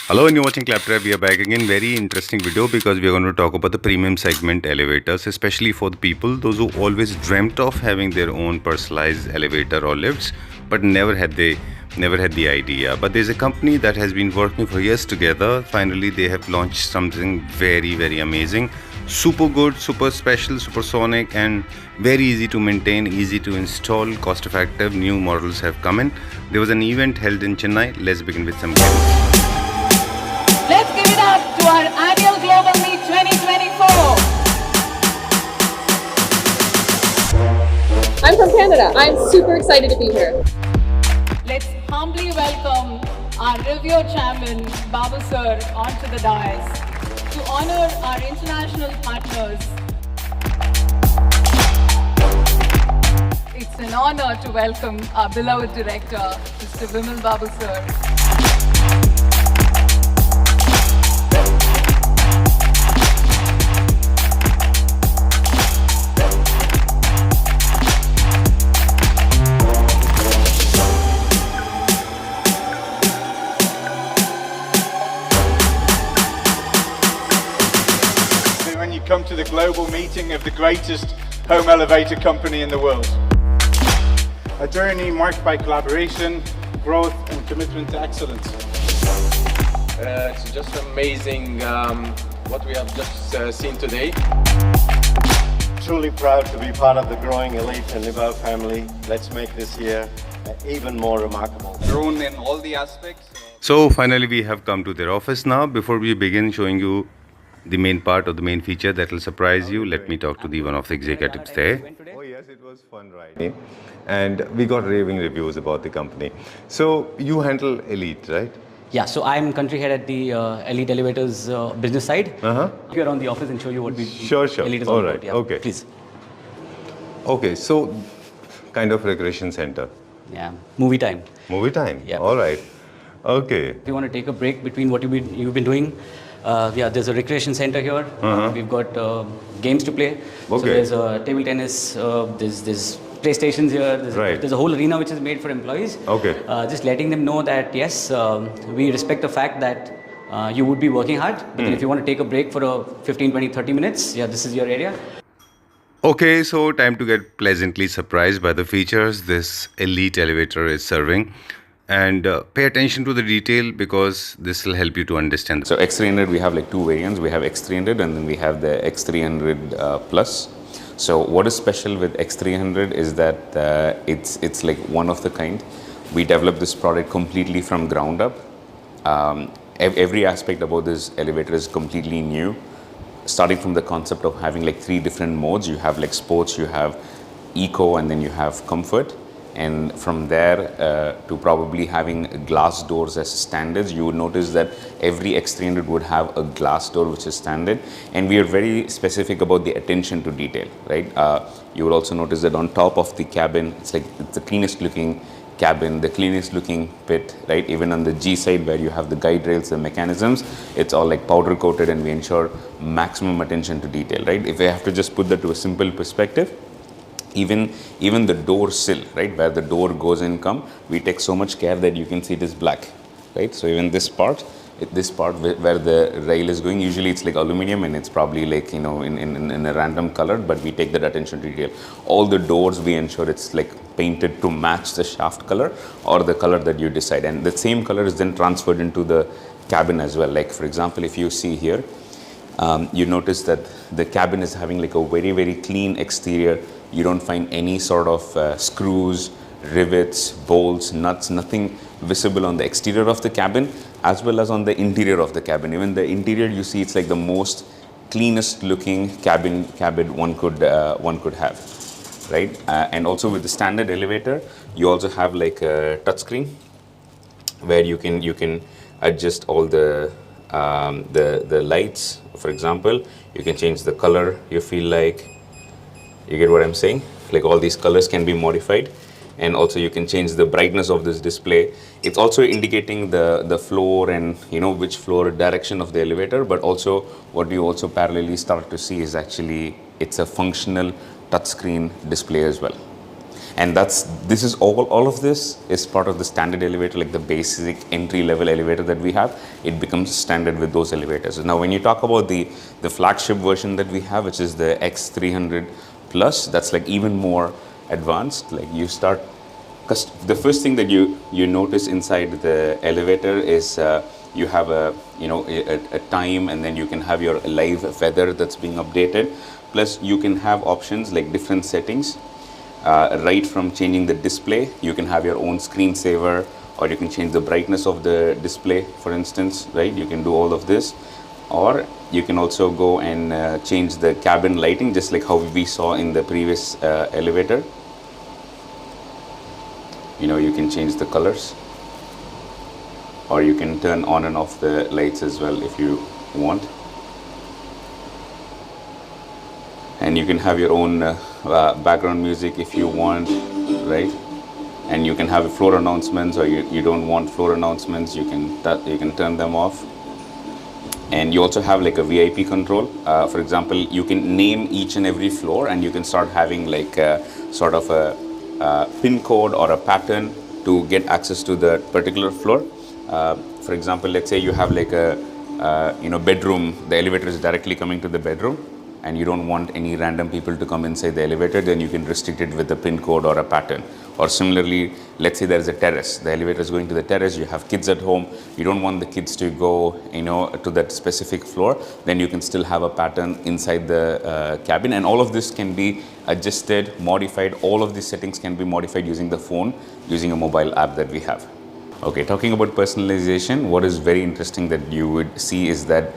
Hello and you're watching Claptrap. We are back again. Very interesting video because we are going to talk about the premium segment elevators, especially for the people, those who always dreamt of having their own personalized elevator or lifts, but never had the idea. But there's a company that has been working for years together. Finally, they have launched something very amazing. Super good, super special, supersonic, and very easy to maintain, easy to install, cost effective. New models have come in. There was an event held in Chennai. Let's begin with some games. Let's give it up to our annual Global Meet 2024. I'm from Canada. I'm super excited to be here. Let's humbly welcome our review chairman, Babu sir, onto the dais to honor our international partners. It's an honor to welcome our beloved director, Mr. Vimal Babu sir. When you come to the global meeting of the greatest home elevator company in the world. A journey marked by collaboration, growth and commitment to excellence. It's just amazing what we have just seen today. Truly proud to be part of the growing elite and Nibav family. Let's make this year even more remarkable. Grown in all the aspects. So finally we have come to their office now. Before we begin showing you the main part of the main feature that will surprise you, let me talk to the one of the executives there. Oh yes, it was fun riding, and we got raving reviews about the company. So you handle Elite, right? Yeah, so I'm country head at the Elite Elevators business side. Here on the office and show you what we Sure. Elite is All all right. about. Yeah, Okay. please. Okay, so kind of recreation center. Yeah, movie time. Movie time. Yeah. All right. Okay. If you want to take a break between what you've been doing, there's a recreation center here. We've got games to play. So Okay. there's table tennis. There's PlayStations here. Right. There's a whole arena which is made for employees. Okay. Just letting them know that yes, we respect the fact that you would be working hard. But then if you want to take a break for a 15, 20, 30 minutes, yeah, this is your area. Okay, so time to get pleasantly surprised by the features this elite elevator is serving. And pay attention to the detail because this will help you to understand. So X300, we have like two variants. We have X300 and then we have the X300 Plus. So what is special with X300 is that it's like one of the kind. We developed this product completely from ground up. Every aspect about this elevator is completely new. Starting from the concept of having like three different modes. You have like sports, you have eco, and then you have comfort. And from there to probably having glass doors as standards, you would notice that every X300 would have a glass door which is standard, and we are very specific about the attention to detail, right? You will also notice that on top of the cabin, it's the cleanest looking cabin, the cleanest looking pit, right? Even on the G side where you have the guide rails, the mechanisms, it's all like powder coated, and we ensure maximum attention to detail, right? If I have to just put that to a simple perspective, even the door sill, right, where the door goes and come, we take so much care that you can see it is black, right? So even this part where the rail is going, usually it's like aluminum and it's probably like, you know, in a random color, but we take that attention to detail. All the doors, we ensure it's like painted to match the shaft color or the color that you decide, and the same color is then transferred into the cabin as well. Like for example, if you see here, you notice that the cabin is having like a very clean exterior. You don't find any sort of screws, rivets, bolts, nuts, nothing visible on the exterior of the cabin as well as on the interior of the cabin. Even the interior, you see it's like the most cleanest looking cabin one could have, right? And also with the standard elevator, you also have like a touchscreen where you can adjust all the lights. For example, you can change the color you feel like. You get what I'm saying? Like all these colors can be modified, and also you can change the brightness of this display. It's also indicating the floor and, you know, which floor direction of the elevator, but also what you also parallelly start to see is actually it's a functional touchscreen display as well. And this is all of this is part of the standard elevator, like the basic entry level elevator that we have. It becomes standard with those elevators. Now when you talk about the flagship version that we have, which is the X300 Plus, that's like even more advanced. Like you start, because the first thing that you notice inside the elevator is you have a time, and then you can have your live weather that's being updated. Plus you can have options like different settings. Right from changing the display, you can have your own screensaver, or you can change the brightness of the display, for instance, right? You can do all of this, or you can also go and change the cabin lighting, just like how we saw in the previous elevator. You can change the colors, or you can turn on and off the lights as well if you want. And you can have your own background music if you want, right? And you can have floor announcements, or you don't want floor announcements, you can turn them off. And you also have like a VIP control. For example, you can name each and every floor, and you can start having like sort of a pin code or a pattern to get access to the particular floor. For example, let's say you have like a bedroom, the elevator is directly coming to the bedroom, and you don't want any random people to come inside the elevator, then you can restrict it with a pin code or a pattern. Or similarly, let's say there is a terrace, the elevator is going to the terrace, you have kids at home, you don't want the kids to go to that specific floor, then you can still have a pattern inside the cabin. And all of this can be adjusted, modified. All of these settings can be modified using the phone, using a mobile app that we have. Okay, talking about personalization, what is very interesting that you would see is that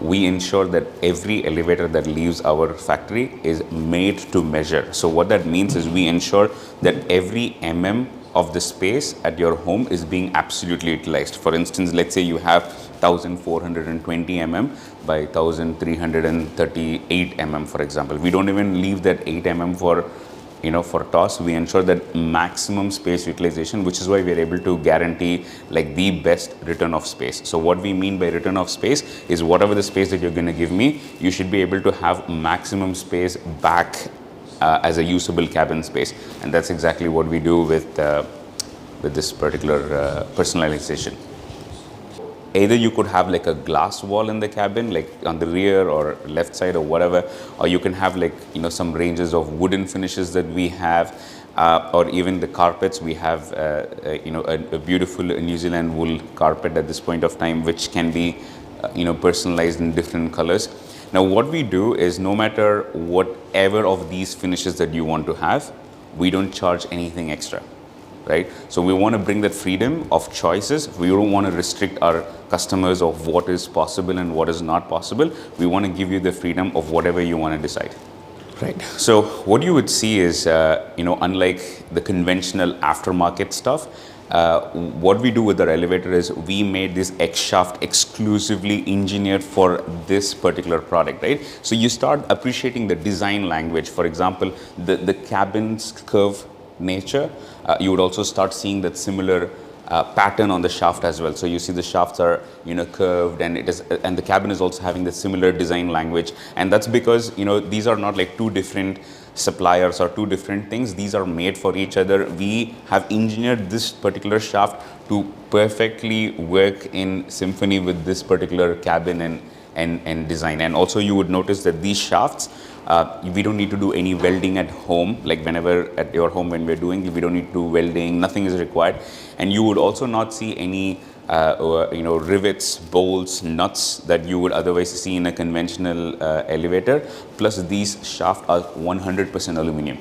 we ensure that every elevator that leaves our factory is made to measure. So what that means is we ensure that every of the space at your home is being absolutely utilized. For instance, let's say you have 1420 by 1338 for example. We don't even leave that 8 for toss. We ensure that maximum space utilization, which is why we are able to guarantee like the best return of space. So what we mean by return of space is whatever the space that you're going to give me, you should be able to have maximum space back as a usable cabin space. And that's exactly what we do with this particular personalization. Either you could have like a glass wall in the cabin, like on the rear or left side or whatever, or you can have like some ranges of wooden finishes that we have, or even the carpets. We have a beautiful New Zealand wool carpet at this point of time, which can be personalized in different colors. Now what we do is, no matter whatever of these finishes that you want to have, we don't charge anything extra. Right? So we want to bring that freedom of choices. We don't want to restrict our customers of what is possible and what is not possible. We want to give you the freedom of whatever you want to decide. Right. So what you would see is, unlike the conventional aftermarket stuff, what we do with our elevator is we made this X shaft exclusively engineered for this particular product, right? So you start appreciating the design language. For example, the cabin's curve nature, you would also start seeing that similar pattern on the shaft as well. So you see the shafts are curved, and the cabin is also having the similar design language. And that's because these are not like two different suppliers or two different things. These are made for each other. We have engineered this particular shaft to perfectly work in symphony with this particular cabin and design. And also you would notice that these shafts, we don't need to do any welding at home. Like whenever at your home when we're doing, we don't need to do welding, nothing is required. And you would also not see any rivets, bolts, nuts that you would otherwise see in a conventional elevator. Plus these shafts are 100% aluminum.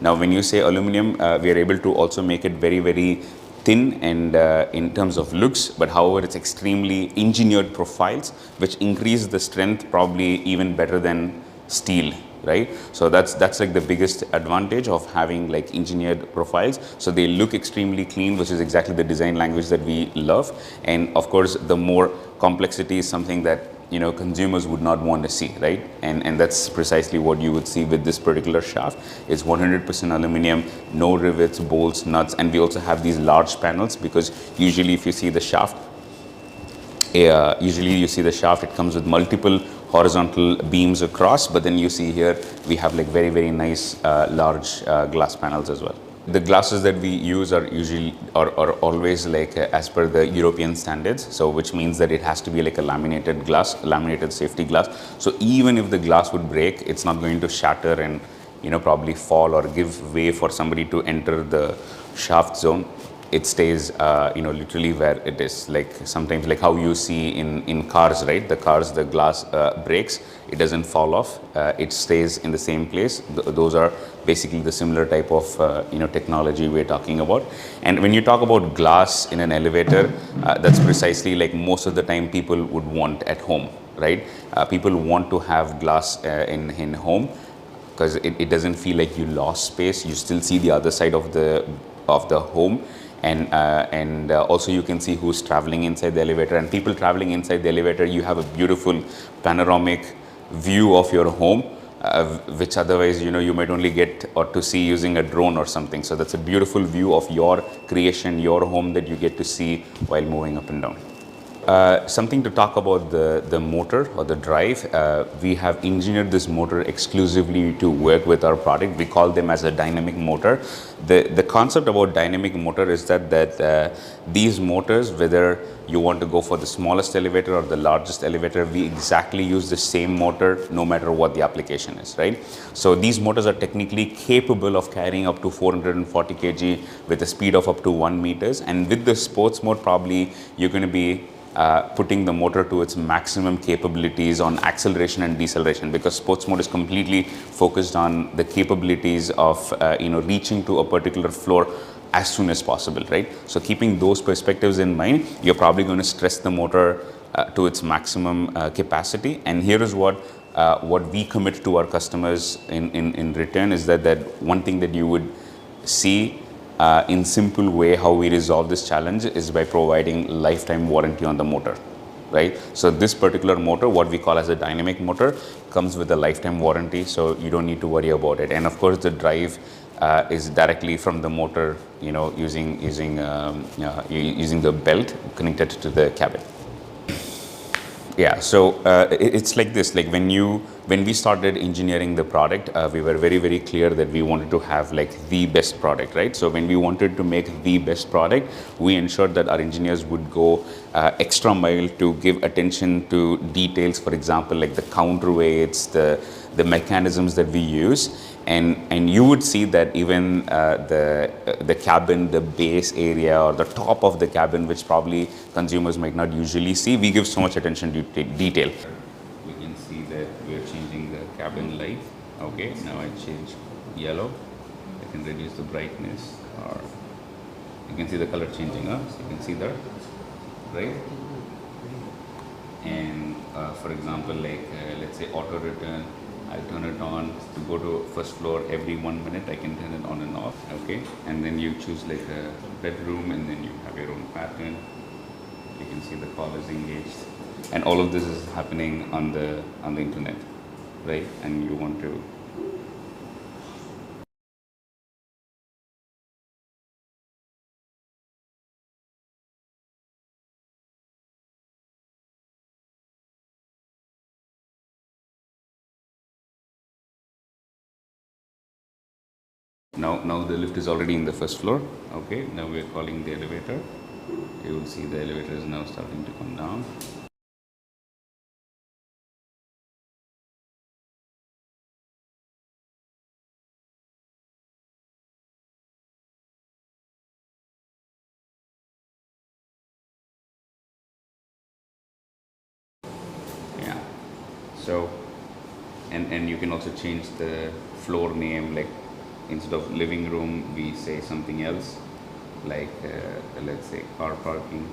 Now when you say aluminum, we are able to also make it very, very thin and in terms of looks, but however it's extremely engineered profiles which increase the strength probably even better than steel, right? So that's like the biggest advantage of having like engineered profiles. So they look extremely clean, which is exactly the design language that we love. And of course the more complexity is something that consumers would not want to see, right? And that's precisely what you would see with this particular shaft. It's 100% aluminum, no rivets, bolts, nuts. And we also have these large panels, because usually if you see the shaft, it comes with multiple horizontal beams across, but then you see here we have like very, very nice large glass panels as well. the glasses that we use are usually are always like as per the European standards, so which means that it has to be like a laminated glass, laminated safety glass. So even if the glass would break, it's not going to shatter and probably fall or give way for somebody to enter the shaft zone. It stays literally where it is. Like sometimes, like how you see in cars, right? The glass breaks, it doesn't fall off, it stays in the same place. Those are basically the similar type of technology we're talking about. And when you talk about glass in an elevator, that's precisely like most of the time people would want at home, right? People want to have glass in home, because it doesn't feel like you lost space. You still see the other side of the home. And also you can see who's traveling inside the elevator, and people traveling inside the elevator, you have a beautiful panoramic view of your home, which otherwise you might only get or to see using a drone or something. So that's a beautiful view of your creation, your home, that you get to see while moving up and down. Something to talk about the motor or the drive. We have engineered this motor exclusively to work with our product. We call them as a dynamic motor. The concept about dynamic motor is that these motors, whether you want to go for the smallest elevator or the largest elevator, we exactly use the same motor no matter what the application is, right? So these motors are technically capable of carrying up to 440 kg with a speed of up to 1 meters. And with the sports mode, probably you're going to be putting the motor to its maximum capabilities on acceleration and deceleration, because sports mode is completely focused on the capabilities of reaching to a particular floor as soon as possible, right? So keeping those perspectives in mind, you're probably going to stress the motor to its maximum capacity. And here is what we commit to our customers in return, is that one thing that you would see in simple way how we resolve this challenge is by providing lifetime warranty on the motor, right? So this particular motor, what we call as a dynamic motor, comes with a lifetime warranty, so you don't need to worry about it. And of course the drive is directly from the motor, using the belt connected to the cabin. Yeah, so it's like this. Like when we started engineering the product, we were very, very clear that we wanted to have like the best product, right? So when we wanted to make the best product, we ensured that our engineers would go extra mile to give attention to details. For example, like the counterweights, the mechanisms that we use. And you would see that even the cabin, the base area or the top of the cabin, which probably consumers might not usually see, we give so much attention to detail. We can see that we are changing the cabin light. Okay, now I change yellow. I can reduce the brightness, or you can see the color changing up. So you can see that, right? And for example, like let's say auto return, I'll turn it on to go to first floor every 1 minute. I can turn it on and off. Okay, and then you choose like a bedroom, and then you have your own pattern. You can see the call is engaged, and all of this is happening on the internet, right? And you want to Now the lift is already in the first floor. Okay, now we are calling the elevator. You will see the elevator is now starting to come down. Yeah. So, and you can also change the floor name, like instead of living room, we say something else, like let's say car parking.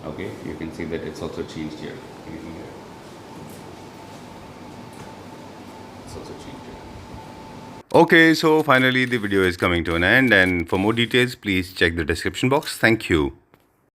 Okay, you can see that it's also changed here. It's also changed here. Okay, so finally the video is coming to an end, and for more details please check the description box. Thank you.